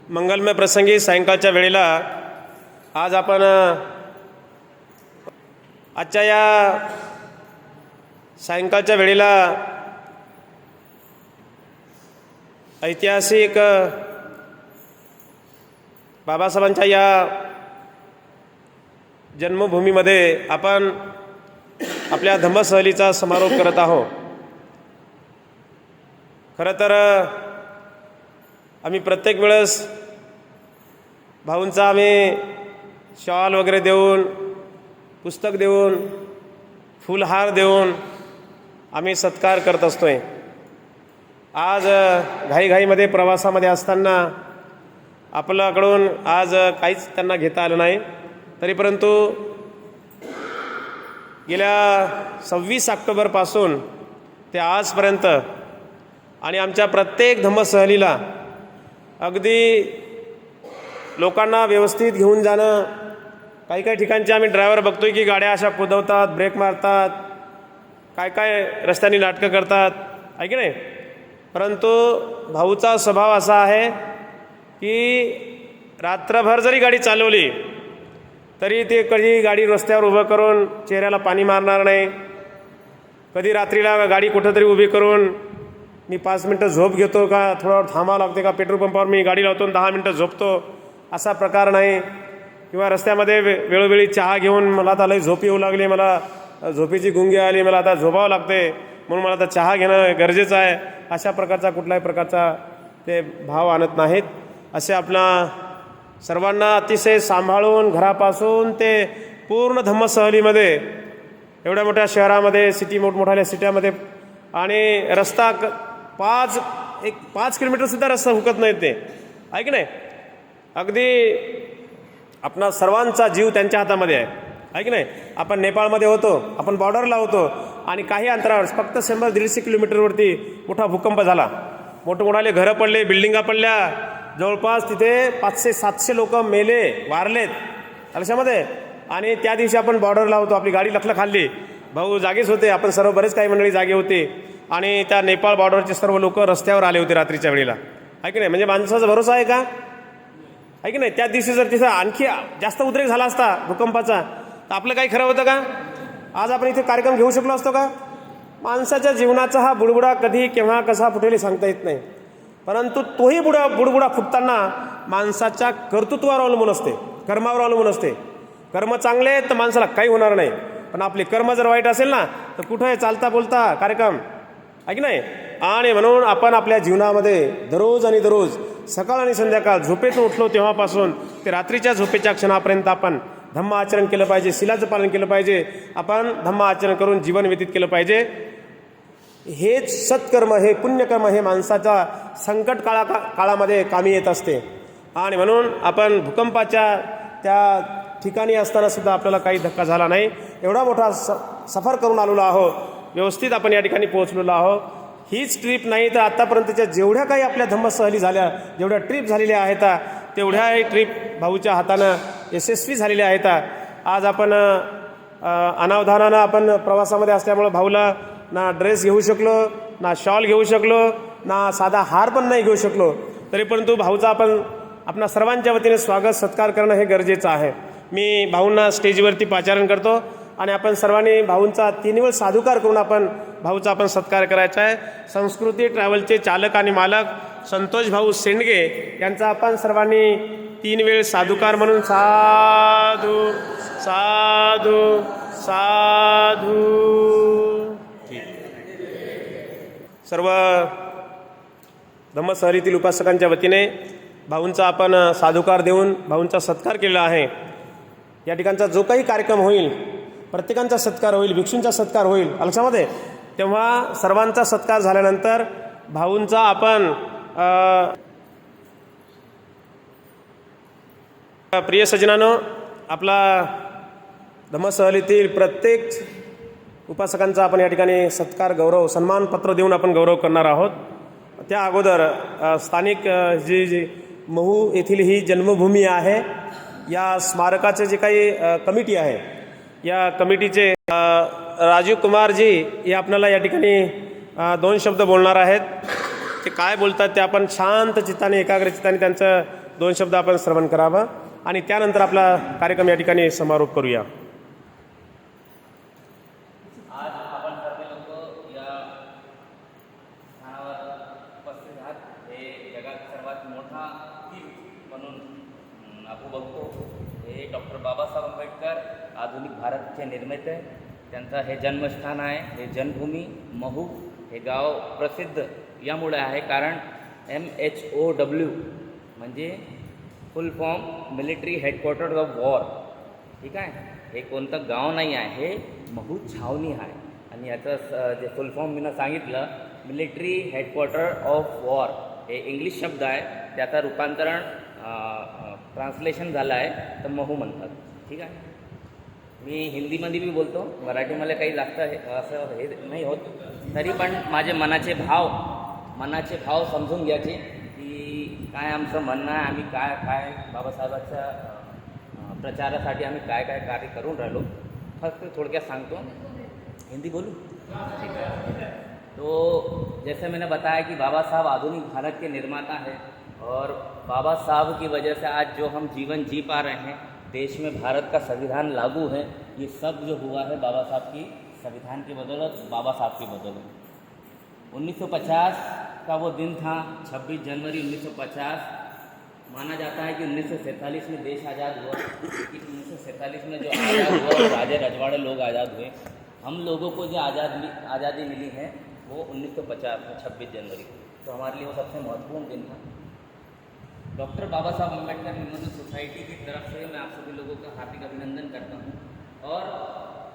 मंगलमय प्रसंगी सायंकाळच्या वेळेला आज आपण आजच्या या सायंकाळच्या वेळेला ऐतिहासिक बाबासाहेबांच्या या जन्मभूमीमध्ये आपण आपल्या धम्मसहलीचा समारोप करत आहोत। खरं तर आम्ही प्रत्येक वेळेस भाऊंचा आम्ही शॉल वगैरे देऊन, पुस्तक देऊन, फुलहार देऊन आम्ही सत्कार करत असतोय। आज घाईघाईमध्ये प्रवासामध्ये असताना आपल्याकडून आज काहीच त्यांना घेता आलं नाही, तरी परंतु गेल्या 26 ऑक्टोबरपासून ते आजपर्यंत आणि आमच्या प्रत्येक धम्मसहलीला अगदी लोकांना व्यवस्थित घेऊन जाणं। काही काही ठिकाणचे आम्ही ड्रायव्हर बघतोय की गाड्या अशा कुदवतात, ब्रेक मारतात, काय काय रस्त्याने नाटकं करतात, आहे की नाही। परंतु भाऊचा स्वभाव असा आहे की रात्रभर जरी गाडी चालवली तरी ते कधी गाडी रस्त्यावर उभं करून चेहऱ्याला पाणी मारणार नाही। कधी रात्रीला गाडी कुठंतरी उभी करून मी 5 मिनटं झोप घेतो का, थोडा थांबावं लागते का, पेट्रोल पंपावर मी गाडी लावतो 10 मिनटं झोपतो, असा प्रकार नाही। किंवा रस्त्यामध्ये वेळोवेळी चहा घेऊन मला आता लई झोप येऊ लागली, मला झोपेची गुंगी आली, मला आता झोपावं लागते म्हणून मला आता चहा घेणं गरजेचं आहे, अशा प्रकारचा कुठल्याही प्रकारचा ते भाव आणत नाहीत। असे आपला सर्वांना अतिशय सांभाळून घरापासून ते पूर्ण धम्मसहलीमध्ये एवढ्या मोठ्या शहरामध्ये मोठमोठ्या सिट्यामध्ये आणि रस्ता 5 किलोमीटरसुद्धा रस्ता हुकत नाहीत ते, आहे की नाही। अगदी आपणा सर्वांचा जीव त्यांच्या हातामध्ये आहे की नाही। आपण नेपाळमध्ये होतो, आपण बॉर्डरला होतो आणि काही अंतरावर फक्त 100-150 किलोमीटरवरती मोठा भूकंप झाला, मोठमोठाले घरं पडले, बिल्डिंगा पडल्या, जवळपास तिथे 500-700 लोक मेले, वारलेत लक्षामध्ये। आणि त्या दिवशी आपण बॉर्डरला होतो, आपली गाडी लखलख खाल्ली, भाऊ जागेच होते, आपण सर्व बरेच काही मंडळी जागे होते आणि त्या नेपाळ बॉर्डरचे सर्व लोक रस्त्यावर आले होते रात्रीच्या वेळेला, आहे की नाही। म्हणजे माणसाचा भरोसा आहे का, आहे की नाही। त्या दिवशी जर तिथं आणखी जास्त उद्रेक झाला असता भूकंपाचा तर आपलं काही खरं होतं का, आज आपण इथे कार्यक्रम घेऊ शकलो असतो का। माणसाच्या जीवनाचा हा बुडबुडा कधी केव्हा कसा फुटेल सांगता येत नाही, परंतु तोही बुडबुडा फुटताना माणसाच्या कर्तृत्वावर अवलंबून असते, कर्मावर अवलंबून असते। कर्म चांगले तर माणसाला काही होणार नाही, पण आपले कर्म जर वाईट असेल ना तर कुठे चालता बोलता कार्यक्रम, आहे की नाही। आणि म्हणून आपण आपल्या जीवनामध्ये दररोज आणि दररोज सकाळ आणि संध्याकाळ झोपेतून उठलो तेव्हापासून ते रात्रीच्या झोपेच्या क्षणापर्यंत आपण धम्म आचरण केलं पाहिजे, शिलाचं पालन केलं पाहिजे, आपण धम्म आचरण करून जीवन व्यतीत केलं पाहिजे। हेच सत्कर्म, हे पुण्यकर्म, हे माणसाच्या संकट काळामध्ये कामी येत असते। आणि म्हणून आपण भूकंपाच्या त्या ठिकाणी असताना सुद्धा आपल्याला काही धक्का झाला नाही, एवढा मोठा सफर करून आलेलो आहोत, व्यवस्थित आपण या ठिकाणी पोहोचलेलो आहोत। हीच ट्रीप नाही तर आत्तापर्यंतच्या जेवढ्या काही आपल्या धम्मसहली झाल्या, जेवढ्या ट्रीप झालेल्या आहेत तेवढ्याही ट्रीप भाऊच्या हातानं यशस्वी झालेल्या आहेत। आज आपण अनावधानानं आपण प्रवासामध्ये असल्यामुळं भाऊला ना ड्रेस घेऊ शकलो, ना शॉल घेऊ शकलो, ना साधा हार पण नाही घेऊ शकलो, तरी परंतु भाऊचा आपण आपणा सर्वांच्या वतीने स्वागत सत्कार करणं हे गरजेचं आहे। मी भाऊंना स्टेजवरती पाचारण करतो आणि आपण सर्वांनी भाऊंचा 3 वेळ साधुकार करून आपण भाऊचा आपण सत्कार करायचा आहे। संस्कृती ट्रॅव्हलचे चालक आणि मालक संतोष भाऊ सेंडगे यांचा आपण सर्वांनी 3 वेळ साधुकार म्हणून साधू साधू साधू। सर्व धम्मसहलीतील उपासकांच्या वतीने भाऊंचा आपण साधुकार देऊन भाऊंचा सत्कार केलेला आहे। या ठिकाणचा जो काही कार्यक्रम होईल, प्रत्येकांचा सत्कार होईल, भिक्षूंचा सत्कार होईल अलक्षामध्ये, तेव्हा सर्वांचा सत्कार झाल्यानंतर भाऊंचा आपण प्रिय सज्जनांनो, आपला धम्मसहलीतील प्रत्येक उपासकांचा आपण या ठिकाणी सत्कार, गौरव, सन्मानपत्र देऊन आपण गौरव करणार आहोत। त्या अगोदर स्थानिक जी महू येथील ही जन्मभूमी आहे, या स्मारकाचे जे काही कमिटी आहे, या कमिटीचे राजीव कुमारजी हे आपल्याला या ठिकाणी 2 शब्द बोलणार आहेत। ते काय बोलतात ते आपण शांत चित्ताने एकाग्र चित्ताने त्यांचं 2 शब्द आपण श्रवण करावं आणि त्यानंतर आपला कार्यक्रम या ठिकाणी समारोप करूया. आज आपण सर्व लोक या स्थानावर उपस्थित आहात. हे जगात सर्वात मोठा तीर्थ म्हणून आपण बघतो. हे डॉक्टर बाबासाहेब आंबेडकर आधुनिक भारतचे निर्माते. त्यांचं हे जन्मस्थान आहे. हे जन्मभूमी महू हे गाव प्रसिद्ध यामुळे आहे कारण MHOW म्हणजे full form military headquarter of war. ठीक आहे. हे कोणतं गाव नाही आहे, हे महू छावणी आहे. आणि याचं जे फुल फॉर्म मी सांगितलं मिलिटरी हेडक्वार्टर ऑफ वॉर हे इंग्लिश शब्द आहे. त्याचं रूपांतरण ट्रान्सलेशन झालं आहे तर महू म्हणतात. ठीक आहे. मी हिंदीमध्ये बी बोलतो, मराठीमध्ये काही जास्त असं हे नाही होत. तरी पण माझे मनाचे भाव समजून घ्यायचे की काय आमचं म्हणणं आहे, आम्ही काय बाबासाहेबांच्या प्रचारासाठी आम्ही काय कार्य करून राहिलो. फक्त थोडक्यात सांगतो. हिंदी बोलूँ? ठीक है. तो जैसे मैंने बताया कि बाबा साहब आधुनिक भारत के निर्माता हैं और बाबा साहब की वजह से आज जो हम जीवन जी पा रहे हैं, देश में भारत का संविधान लागू है, ये सब जो हुआ है बाबा साहब की संविधान की बदौलत, बाबा साहब की बदौलत. 1950 का वो दिन था, 26 जनवरी 1950. माना जाता है कि 1947 में देश आज़ाद हुआ. कि 1947 में जो आज़ाद हुआ वो राजे रजवाड़े लोग आज़ाद हुए. हम लोगों को जो आज़ादी मिली है वो 1950 में 26 जनवरी को. तो हमारे लिए वो सबसे महत्वपूर्ण दिन था. डॉक्टर बाबा साहब अम्बेडकर मेमोरियल सोसाइटी की तरफ से मैं आप सभी लोगों का हार्दिक अभिनंदन करता हूँ. और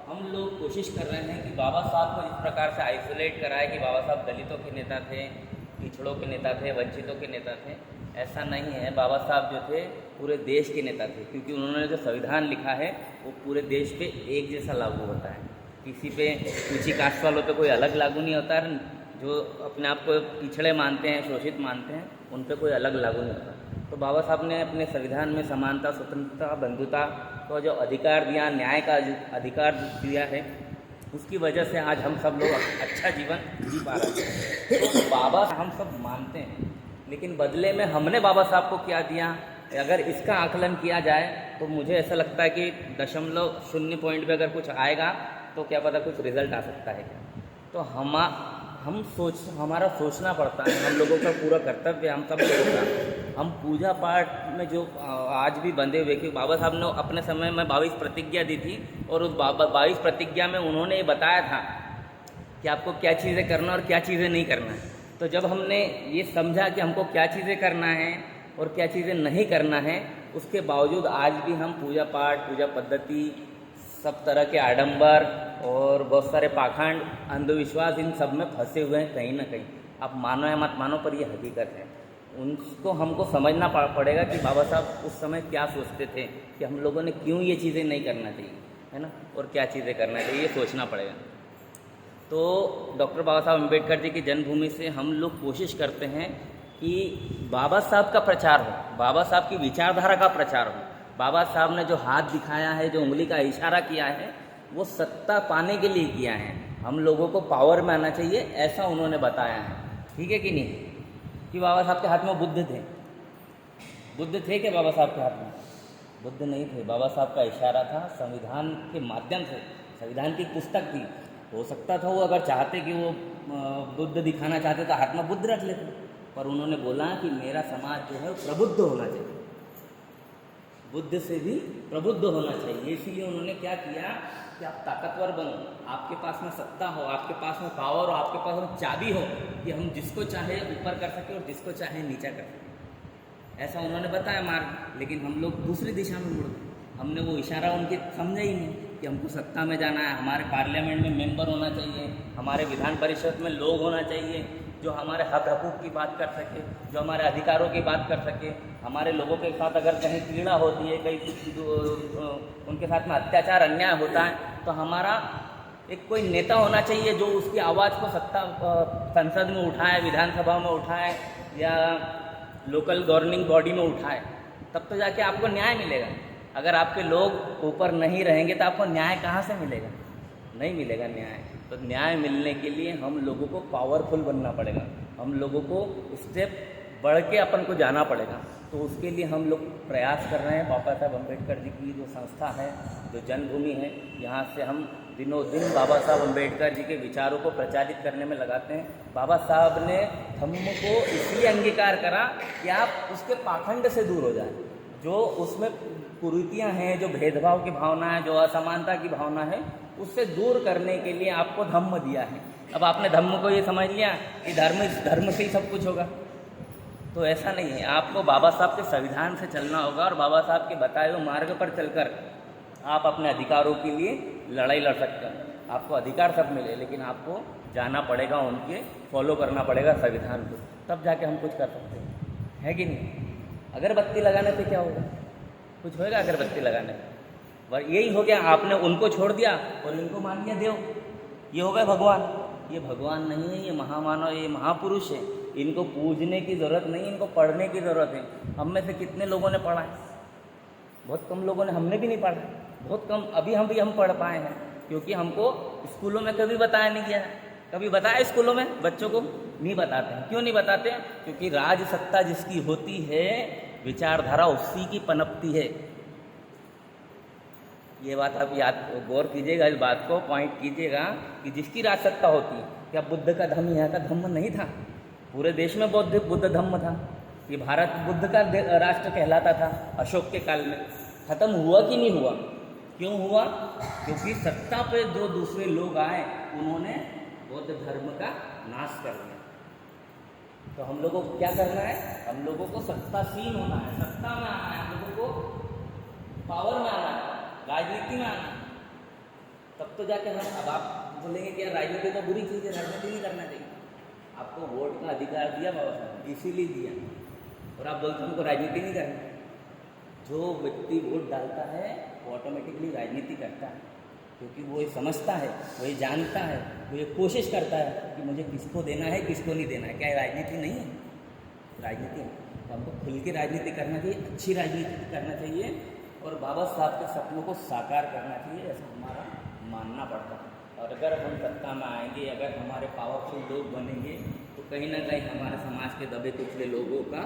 हम लोग कोशिश कर रहे हैं कि बाबा साहब को इस प्रकार से आइसोलेट कराए कि बाबा साहब दलितों के नेता थे, पिछड़ों के नेता थे, वंचितों के नेता थे. ऐसा नहीं है. बाबा साहब जो थे पूरे देश के नेता थे, क्योंकि उन्होंने जो संविधान लिखा है वो पूरे देश पे एक जैसा लागू होता है. किसी पे ऊंची कास्ट वालों पे कोई अलग लागू नहीं होता है. जो अपने आप को पिछड़े मानते हैं, शोषित मानते हैं, उन पे कोई अलग लागू नहीं होता. तो बाबा साहब ने अपने संविधान में समानता, स्वतंत्रता, बंधुता को जो अधिकार दिया, न्याय का अधिकार दिया है, उसकी वजह से आज हम सब लोग अच्छा जीवन जी पा रहे हैं. तो बाबा हम सब मानते हैं, लेकिन बदले में हमने बाबा साहब को क्या दिया, अगर इसका आकलन किया जाए तो मुझे ऐसा लगता है कि 0.0 पॉइंट पे अगर कुछ आएगा तो क्या पता कुछ रिजल्ट आ सकता है. तो हमारा सोचना पड़ता है. हम लोगों का पूरा कर्तव्य, हम सब लोगों का, हम पूजा पाठ में जो आज भी बंधे हुए, कि बाबा साहब ने अपने समय में 22 प्रतिज्ञा दी थी और उस 22 प्रतिज्ञा में उन्होंने ये बताया था कि आपको क्या चीज़ें करना और क्या चीज़ें नहीं करना है. तो जब हमने ये समझा कि हमको क्या चीज़ें करना है और क्या चीज़ें नहीं करना है, उसके बावजूद आज भी हम पूजा पाठ, पूजा पद्धति, सब तरह के आडंबर और बहुत सारे पाखंड, अंधविश्वास, इन सब में फंसे हुए हैं कहीं ना कहीं. आप मानो या मत मानो पर ये हकीकत है. उनको हमको समझना पड़ेगा कि बाबा साहब उस समय क्या सोचते थे, कि हम लोगों ने क्यों ये चीज़ें नहीं करना चाहिए, है ना, और क्या चीज़ें करना चाहिए, ये सोचना पड़ेगा. तो डॉक्टर बाबा साहब अम्बेडकर जी की जन्मभूमि से हम लोग कोशिश करते हैं कि बाबा साहब का प्रचार हो, बाबा साहब की विचारधारा का प्रचार हो. बाबा साहब ने जो हाथ दिखाया है, जो उंगली का इशारा किया है, वो सत्ता पाने के लिए किया है. हम लोगों को पावर में आना चाहिए, ऐसा उन्होंने बताया है. ठीक है कि नहीं? कि बाबा साहब के हाथ में बुद्ध थे. बुद्ध थे क्या बाबा साहब के हाथ में? बुद्ध नहीं थे. बाबा साहब का इशारा था. संविधान के माध्यम से, संविधान की पुस्तक थी, हो सकता था वो अगर चाहते कि वो बुद्ध दिखाना चाहते तो हाथ में बुद्ध रख लेते, पर उन्होंने बोला कि मेरा समाज जो है प्रबुद्ध होना चाहिए, बुद्ध से भी प्रबुद्ध होना चाहिए. इसीलिए उन्होंने क्या किया कि आप ताकतवर बनो, आपके पास में सत्ता हो, आपके पास में पावर हो, आपके पास में चाबी हो कि हम जिसको चाहे ऊपर कर सके और जिसको चाहे नीचा कर सके. ऐसा उन्होंने बताया मार्ग. लेकिन हम लोग दूसरी दिशा में मुड़ गए. हमने वो इशारा उनके समझा ही नहीं कि हमको सत्ता में जाना है, हमारे पार्लियामेंट में मेंबर होना चाहिए, हमारे विधान परिषद में लोग होना चाहिए जो हमारे हक हकूक़ की बात कर सके, जो हमारे अधिकारों की बात कर सके. हमारे लोगों के साथ अगर कहीं पीड़ा होती है, कहीं उनके साथ में अत्याचार, अन्याय होता है, तो हमारा एक कोई नेता होना चाहिए जो उसकी आवाज़ को संसद में उठाए, विधानसभा में उठाए या लोकल गवर्निंग बॉडी में उठाए. तब तो जाके आपको न्याय मिलेगा. अगर आपके लोग ऊपर नहीं रहेंगे तो आपको न्याय कहाँ से मिलेगा? नहीं मिलेगा न्याय. तो न्याय मिलने के लिए हम लोगों को पावरफुल बनना पड़ेगा, हम लोगों को स्टेप बढ़ के अपन को जाना पड़ेगा। तो उसके लिए हम लोग प्रयास कर रहे हैं। बाबा साहब अम्बेडकर जी की जो संस्था है, जो जन्मभूमि है, यहाँ से हम दिनों दिन बाबा साहब अम्बेडकर जी के विचारों को प्रचारित करने में लगाते हैं। बाबा साहब ने धम्म को इसलिए अंगीकार करा कि आप उसके पाखंड से दूर हो जाए। जो उसमें कुरीतियाँ हैं, जो भेदभाव की भावना है, जो असमानता की भावना है, उससे दूर करने के लिए आपको धम्म दिया है। अब आपने धम्म को ये समझ लिया कि धर्म से ही सब कुछ होगा, तो ऐसा नहीं है। आपको बाबा साहब के संविधान से चलना होगा और बाबा साहब के बताए हुए मार्ग पर चलकर आप अपने अधिकारों के लिए लड़ाई लड़ सकते हैं। आपको अधिकार सब मिले, लेकिन आपको जाना पड़ेगा, उनके फॉलो करना पड़ेगा संविधान को, तब जाके हम कुछ कर सकते हैं, है कि नहीं? अगरबत्ती लगाने से क्या होगा? कुछ होएगा अगरबत्ती लगाने से? और यही हो गया, आपने उनको छोड़ दिया और इनको मान लिया देव, ये हो गए भगवान। ये भगवान नहीं है, ये महामानव, ये महापुरुष है। इनको पूजने की ज़रूरत नहीं, इनको पढ़ने की ज़रूरत है। हम में से कितने लोगों ने पढ़ा है? बहुत कम लोगों ने, हमने भी नहीं पढ़ा, बहुत कम। अभी हम पढ़ पाए हैं क्योंकि हमको स्कूलों में कभी बताया नहीं गया है। कभी बताया स्कूलों में बच्चों को? नहीं बताते हैं। क्यों नहीं बताते? क्योंकि राज सत्ता जिसकी होती है, विचारधारा उसी की पनपती है। ये बात आप याद गौर कीजिएगा, इस बात को पॉइंट कीजिएगा कि जिसकी राज सत्ता होती है, क्या बुद्ध का धम्म यहाँ का धम्म नहीं था? पूरे देश में बुद्ध धम्म था। ये भारत बुद्ध का राष्ट्र कहलाता था अशोक के काल में। खत्म हुआ कि नहीं हुआ? क्यों हुआ? क्योंकि सत्ता पे जो दूसरे लोग आए, उन्होंने बौद्ध धर्म का नाश कर दिया। तो हम लोगों को क्या करना है? हम लोगों को सत्तासीन होना है, सत्ता में आना है, हम लोगों को पावर में आना है, राजनीति में आना है। तब तो जाके हम, अब आप बोलेंगे कि राजनीति तो बुरी चीज़ है, राजनीति नहीं करना चाहिए। आपको वोट का अधिकार दिया बाबा साहब, इसीलिए दिया, और आप बोलते हैं उनको राजनीति नहीं करनी। जो व्यक्ति वोट डालता है वो ऑटोमेटिकली राजनीति करता है, क्योंकि वो ये समझता है, वो ये जानता है, वो ये कोशिश करता है कि मुझे किसको देना है, किसको नहीं देना है। क्या राजनीति नहीं है? राजनीति है। तो हमको खुल के राजनीति करना चाहिए, अच्छी राजनीति करना चाहिए, और बाबा साहब के सपनों को साकार करना चाहिए, ऐसा हमारा मानना पड़ता है। और अगर हम सत्ता में आएंगे, अगर हमारे पावरफुल लोग बनेंगे, तो कहीं ना कहीं हमारे समाज के दबे कुचले लोगों का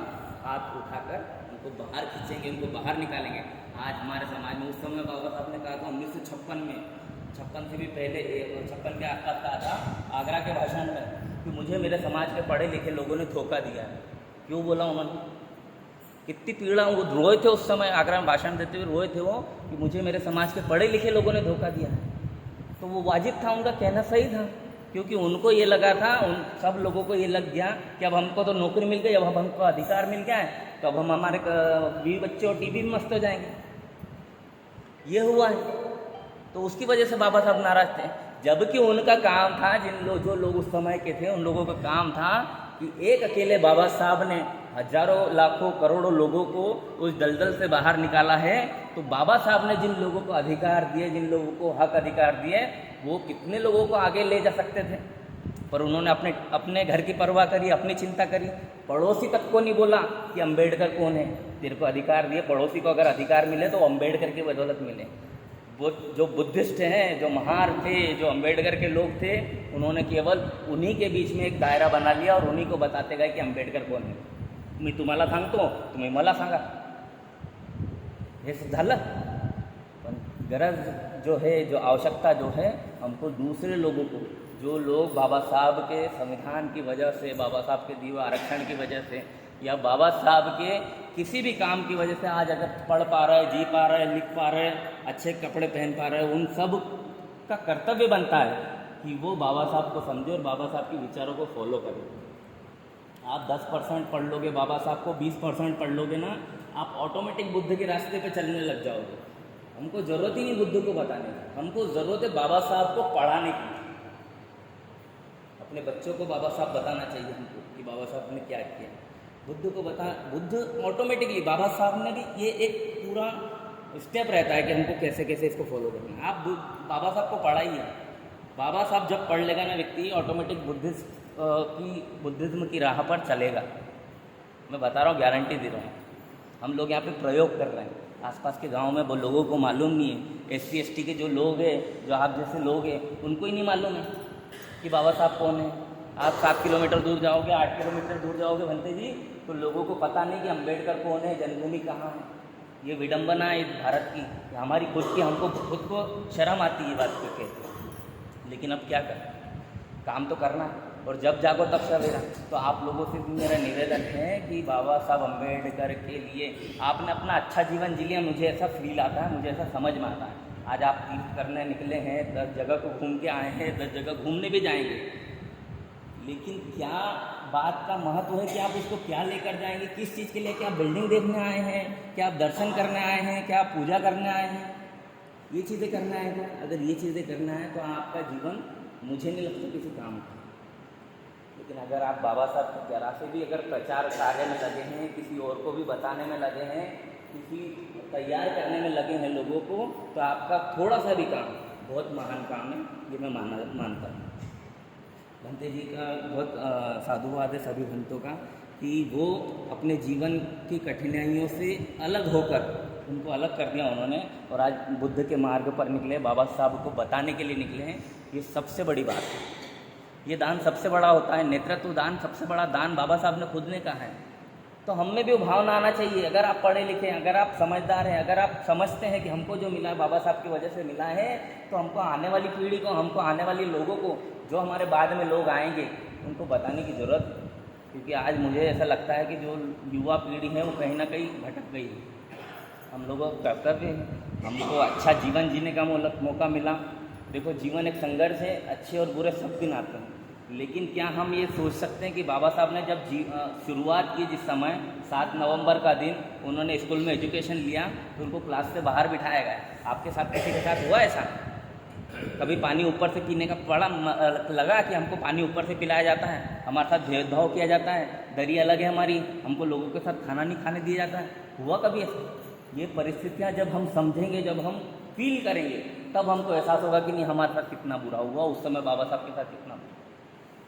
हाथ उठाकर उनको बाहर खींचेंगे, उनको बाहर निकालेंगे। आज हमारे समाज में, उस समय बाबा साहब ने कहा था 1956 में, 56 से भी पहले, 56 के आसपास कहा था आगरा के भाषण में, कि मुझे मेरे समाज के पढ़े लिखे लोगों ने धोखा दिया है। क्यों बोला उन्होंने? कितनी पीड़ा, वो रोए थे उस समय, आगरा में भाषण देते हुए रोए थे वो, कि मुझे मेरे समाज के पढ़े लिखे लोगों ने धोखा दिया है। तो वो वाजिब था, उनका कहना सही था, क्योंकि उनको ये लगा था, उन सब लोगों को ये लग गया कि अब हमको तो नौकरी मिल गई, अब हमको अधिकार मिल गया है, तो अब हम हमारे बीवी बच्चे और टीवी में मस्त हो जाएंगे। ये हुआ है, तो उसकी वजह से बाबा साहब नाराज थे। जबकि उनका काम था, जो लोग उस समय के थे, उन लोगों का काम था कि एक अकेले बाबा साहब ने हजारों लाखों करोड़ों लोगों को उस दलदल से बाहर निकाला है। तो बाबा साहब ने जिन लोगों को अधिकार दिए, जिन लोगों को हक अधिकार दिए, वो कितने लोगों को आगे ले जा सकते थे, पर उन्होंने अपने घर की परवाह करी, अपनी चिंता करी। पड़ोसी तक को नहीं बोला कि अम्बेडकर कौन है, तेरे को अधिकार दिए। पड़ोसी को अगर अधिकार मिले तो अम्बेडकर की बदौलत मिले। वो जो बुद्धिस्ट हैं, जो महार थे, जो अम्बेडकर के लोग थे, उन्होंने केवल उन्हीं के बीच में एक दायरा बना लिया और उन्हीं को बताते गए की अम्बेडकर कोण आहे. मी तुम्हाला सांगतो, तुम्ही मला सांगा. हे झालं. पण गरज जो है, जो आवश्यकता जो है, हमको दूसरे लोगों को, जो लोग बाबा साहब के संविधान की वजह से, बाबा साहब के दिए हुए आरक्षण की वजह से, या बाबा साहब के किसी भी काम की वजह से आज अगर पढ़ पा रहा है, जी पा रहा है, लिख पा रहा है, अच्छे कपड़े पहन पा रहा है, उन सब का कर्तव्य बनता है कि वो बाबा साहब को समझे और बाबा साहब के विचारों को फॉलो करें. आप 10% पढ़ लोगे, बाबा साहब को 20% पढ़ लोगे ना, आप ऑटोमेटिक बुद्ध के रास्ते पे चलने लग जाओगे. हमको ज़रूरत ही नहीं बुद्ध को बताने की, हमको ज़रूरत है बाबा साहब को पढ़ाने की. अपने बच्चों को बाबा साहब बताना चाहिए हमको कि बाबा साहब ने क्या किया. बुद्ध को बता, बुद्ध ऑटोमेटिकली, बाबा साहब ने भी ये एक पूरा स्टेप रहता है कि हमको कैसे कैसे इसको फॉलो करना है. आप बाबा साहब को पढ़ाइए. बाबा साहब जब पढ़ लेगा ना व्यक्ति, ऑटोमेटिक बुद्धिज़्म की राह पर चलेगा. मैं बता रहा हूँ, गारंटी दे रहा हूँ. हम लोग यहाँ पे प्रयोग कर रहे हैं. आसपास के गांव में वो लोगों को मालूम नहीं है. SC ST के जो लोग हैं, जो आप जैसे लोग हैं, उनको ही नहीं मालूम है कि बाबा साहब कौन है. आप 7 किलोमीटर दूर जाओगे, 8 किलोमीटर दूर जाओगे भंते जी, तो लोगों को पता नहीं कि अम्बेडकर कौन है, जन्मभूमि कहाँ है। ये विडंबना है इस भारत की, हमारी खुद की, हमको खुद को शर्म आती है बात करके। लेकिन अब क्या करें, काम तो करना है, और जब जागो तब सवेरा। तो आप लोगों से भी मेरा निवेदन है कि बाबा साहब अम्बेडकर के लिए आपने अपना अच्छा जीवन जी लिया, मुझे ऐसा फील आता है, मुझे ऐसा समझ में आता है। आज आप तीर्थ करने निकले हैं, 10 जगह को घूम के आए हैं, 10 जगह घूमने भी जाएंगे, लेकिन क्या बात का महत्व है कि आप उसको क्या लेकर जाएंगे, किस चीज़ के लिए? क्या बिल्डिंग देखने आए हैं, क्या आप दर्शन करने आए हैं, क्या आप पूजा करने आए हैं? ये चीज़ें करना है क्या? अगर ये चीज़ें करना है तो आपका जीवन मुझे नहीं लगता किसी काम का। लेकिन अगर आप बाबा साहब की जरा से भी अगर प्रचार कार्य में लगे हैं, किसी और को भी बताने में लगे हैं, किसी तैयार करने में लगे हैं लोगों को, तो आपका थोड़ा सा भी काम बहुत महान काम है, ये मैं मानता हूँ। भंते जी का बहुत साधुवाद है सभी भंतों का कि वो अपने जीवन की कठिनाइयों से अलग होकर, उनको अलग कर दिया उन्होंने, और आज बुद्ध के मार्ग पर निकले, बाबा साहब को बताने के लिए निकले हैं। ये सबसे बड़ी बात है, ये दान सबसे बड़ा होता है, नेतृत्व दान सबसे बड़ा दान बाबा साहब ने खुद ने कहा है। तो हम में भी वो भावना आना चाहिए। अगर आप पढ़े लिखे हैं, अगर आप समझदार हैं, अगर आप समझते हैं कि हमको जो मिला बाबा साहब की वजह से मिला है, तो हमको आने वाली पीढ़ी को, हमको आने वाली लोगों को, जो हमारे बाद में लोग आएंगे, उनको बताने की ज़रूरत है। क्योंकि आज मुझे ऐसा लगता है कि जो युवा पीढ़ी है वो कहीं ना कहीं भटक गई है। हम लोगों का कर्तव्य है, हमको अच्छा जीवन जीने का मौका मिला। देखो, जीवन एक संघर्ष है, अच्छे और बुरे सब दिन आते हैं, लेकिन क्या हम ये सोच सकते हैं कि बाबा साहब ने जब शुरुआत की, जिस समय 7 नवंबर का दिन उन्होंने स्कूल में एजुकेशन लिया, तो उनको क्लास से बाहर बिठाया गया। आपके साथ किसी के साथ हुआ ऐसा? कभी पानी ऊपर से पीने का बड़ा लगा कि हमको पानी ऊपर से पिलाया जाता है, हमारे साथ भेदभाव किया जाता है, दरी अलग है हमारी, हमको लोगों के साथ खाना नहीं खाने दिया जाता है? हुआ कभी ऐसा? ये परिस्थितियाँ जब हम समझेंगे, जब हम फील करेंगे, तब हमको एहसास होगा कि नहीं, हमारे साथ कितना बुरा हुआ उस समय, बाबा साहब के साथ कितना बुरा।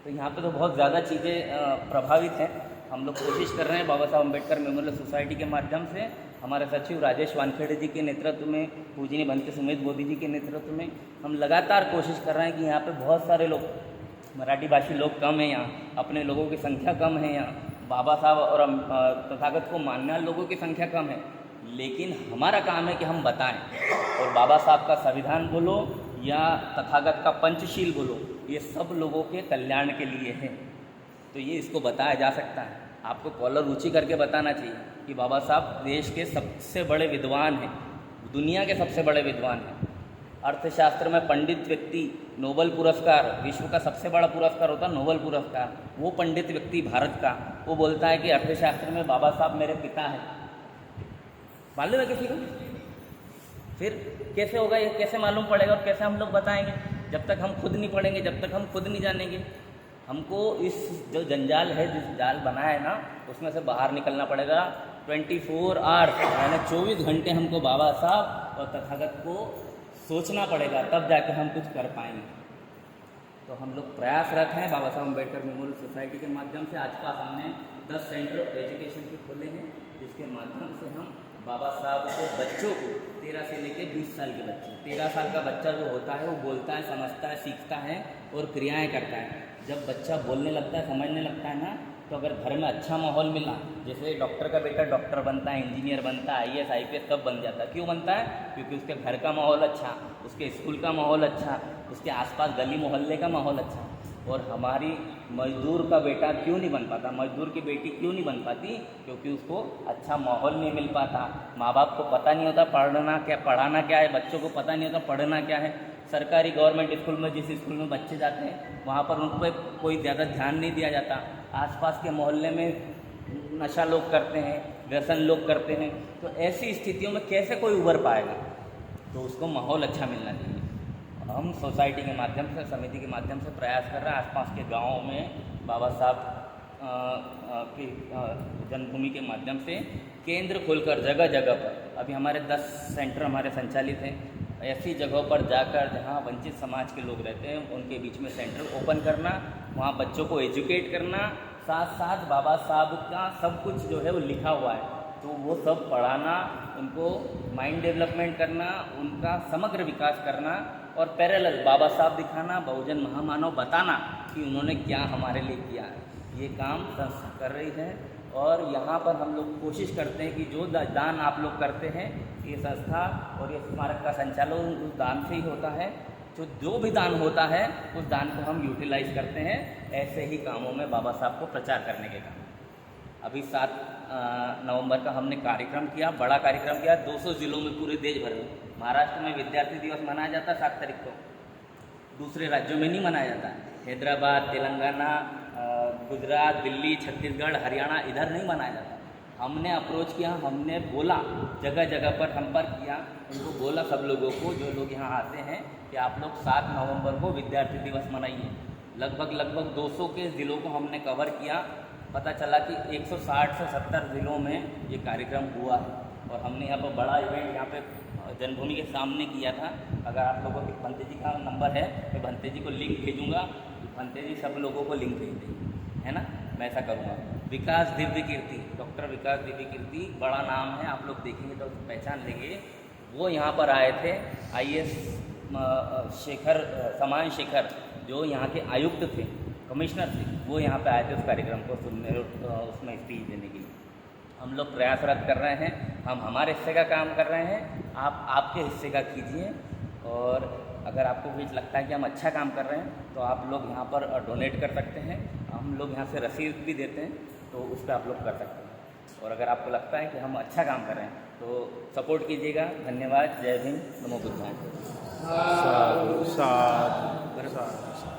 तो यहाँ पे तो बहुत ज़्यादा चीज़ें प्रभावित हैं। हम लोग कोशिश कर रहे हैं बाबा साहब अम्बेडकर मेमोरियल सोसाइटी के माध्यम से, हमारे सचिव राजेश वानखेड़े जी के नेतृत्व में, पूजनीय भंते सुमेध बोधी जी के नेतृत्व में हम लगातार कोशिश कर रहे हैं कि यहाँ पे बहुत सारे लोग, मराठी भाषी लोग कम हैं यहाँ, अपने लोगों की संख्या कम है यहाँ, बाबा साहब और तथागत को मानने वाले लोगों की संख्या कम है, लेकिन हमारा काम है कि हम बताएं। और बाबा साहब का संविधान बोलो या तथागत का पंचशील बोलो, ये सब लोगों के कल्याण के लिए है। तो ये इसको बताया जा सकता है। आपको कॉलर ऊँची करके बताना चाहिए कि बाबा साहब देश के सबसे बड़े विद्वान हैं, दुनिया के सबसे बड़े विद्वान हैं। अर्थशास्त्र में पंडित व्यक्ति, नोबेल पुरस्कार, विश्व का सबसे बड़ा पुरस्कार होता है नोबेल पुरस्कार, वो पंडित व्यक्ति भारत का, वो बोलता है कि अर्थशास्त्र में बाबा साहब मेरे पिता हैं। मालूम है किसी को? फिर कैसे होगा ये, कैसे मालूम पड़ेगा और कैसे हम लोग बताएंगे? जब तक हम खुद नहीं पढ़ेंगे, जब तक हम खुद नहीं जानेंगे। हमको इस जो जंजाल है, जिस जाल बना है ना, उसमें से बाहर निकलना पड़ेगा। 24 आवर्स यानी 24 घंटे हमको बाबा साहब और तथागत को सोचना पड़ेगा, तब जाके हम कुछ कर पाएंगे। तो हम लोग प्रयासरत हैं बाबा साहब अम्बेडकर मेमोरियल सोसाइटी के माध्यम से। आज पास हमने 10 सेंटर ऑफ एजुकेशन के खोले हैं, जिसके माध्यम से हम बाबा साहब को, बच्चों को 13 से लेकर 20 साल के बच्चे, 13 साल का बच्चा जो होता है वो बोलता है, समझता है, सीखता है और क्रियाएं करता है। जब बच्चा बोलने लगता है, समझने लगता है ना, तो अगर घर में अच्छा माहौल मिला, जैसे डॉक्टर का बेटा डॉक्टर बनता है, इंजीनियर बनता है, IAS IPS कब बन जाता है? क्यों बनता है? क्योंकि उसके घर का माहौल अच्छा, उसके स्कूल का माहौल अच्छा, उसके आसपास गली मोहल्ले का माहौल अच्छा। और हमारी मजदूर का बेटा क्यों नहीं बन पाता, मजदूर की बेटी क्यों नहीं बन पाती? क्योंकि उसको अच्छा माहौल नहीं मिल पाता। माँ बाप को पता नहीं होता पढ़ाना क्या है, बच्चों को पता नहीं होता पढ़ना क्या है। सरकारी गवर्नमेंट स्कूल में, जिस स्कूल में बच्चे जाते हैं, वहाँ पर उन पर कोई ज़्यादा ध्यान नहीं दिया जाता। आसपास के मोहल्ले में नशा लोग करते हैं, व्यसन लोग करते हैं। तो ऐसी स्थितियों में कैसे कोई उभर पाएगा? तो उसको माहौल अच्छा मिलना चाहिए। हम सोसाइटी के माध्यम से, समिति के माध्यम से प्रयास कर रहे हैं आसपास के गाँवों में बाबा साहब की जन्मभूमि के माध्यम से केंद्र खोलकर जगह जगह पर, अभी हमारे 10 सेंटर हमारे संचालित हैं, ऐसी जगहों पर जाकर जहाँ वंचित समाज के लोग रहते हैं उनके बीच में सेंटर ओपन करना, वहाँ बच्चों को एजुकेट करना, साथ साथ बाबा साहब का सब कुछ जो है वो लिखा हुआ है, तो वो सब पढ़ाना, उनको माइंड डेवलपमेंट करना, उनका समग्र विकास करना और पैरेलल बाबा साहब दिखाना, बहुजन महामानव बताना कि उन्होंने क्या हमारे लिए किया है। ये काम संस्था कर रही है और यहाँ पर हम लोग कोशिश करते हैं कि जो दान आप लोग करते हैं, ये संस्था और ये स्मारक का संचालन उस दान से ही होता है। जो भी दान होता है उस दान को हम यूटिलाइज करते हैं ऐसे ही कामों में बाबा साहब को प्रचार करने के काम। अभी 7 नवंबर का हमने कार्यक्रम किया, बड़ा कार्यक्रम किया 200 जिलों में पूरे देश भर में। महाराष्ट्र में विद्यार्थी दिवस मनाया जाता है 7 तारीख को, दूसरे राज्यों में नहीं मनाया जाता है। हैदराबाद, तेलंगाना, गुजरात, दिल्ली, छत्तीसगढ़, हरियाणा इधर नहीं मनाया जाता। हमने अप्रोच किया, हमने बोला, जगह जगह पर संपर्क किया, उनको बोला सब लोगों को जो लोग यहाँ आते हैं कि आप लोग 7 नवंबर को विद्यार्थी दिवस मनाइए। लगभग 200 के ज़िलों को हमने कवर किया। पता चला कि 160 से 70 ज़िलों में ये कार्यक्रम हुआ है और हमने यहाँ पर बड़ा इवेंट यहाँ पे जन्मभूमि के सामने किया था। अगर आप लोगों के भंते जी का नंबर है तो भंते जी को लिंक भेजूँगा, भंते जी सब लोगों को लिंक भेज देंगे, है ना, मैं ऐसा करूँगा। विकास दिव्य कीर्ति, डॉक्टर विकास दिव्य कीर्ति बड़ा नाम है, आप लोग देखेंगे तो पहचान लेंगे। वो यहाँ पर आए थे, IAS शेखर, समान शेखर जो यहाँ के आयुक्त थे, कमिश्नर थे, वो यहाँ पे आए थे उस कार्यक्रम को सुनने और उसमें स्पीच देने के लिए। हम लोग प्रयासरत कर रहे हैं, हम हमारे हिस्से का काम कर रहे हैं, आप आपके हिस्से का कीजिए। और अगर आपको भी लगता है कि हम अच्छा काम कर रहे हैं तो आप लोग यहाँ पर डोनेट कर सकते हैं। हम लोग यहाँ से रसीद भी देते हैं, तो उस पर आप लोग कर सकते हैं। और अगर आपको लगता है कि हम अच्छा काम कर रहे हैं तो सपोर्ट कीजिएगा। धन्यवाद। जय भीम, नमो बुद्धाय। साधु साधु साधु।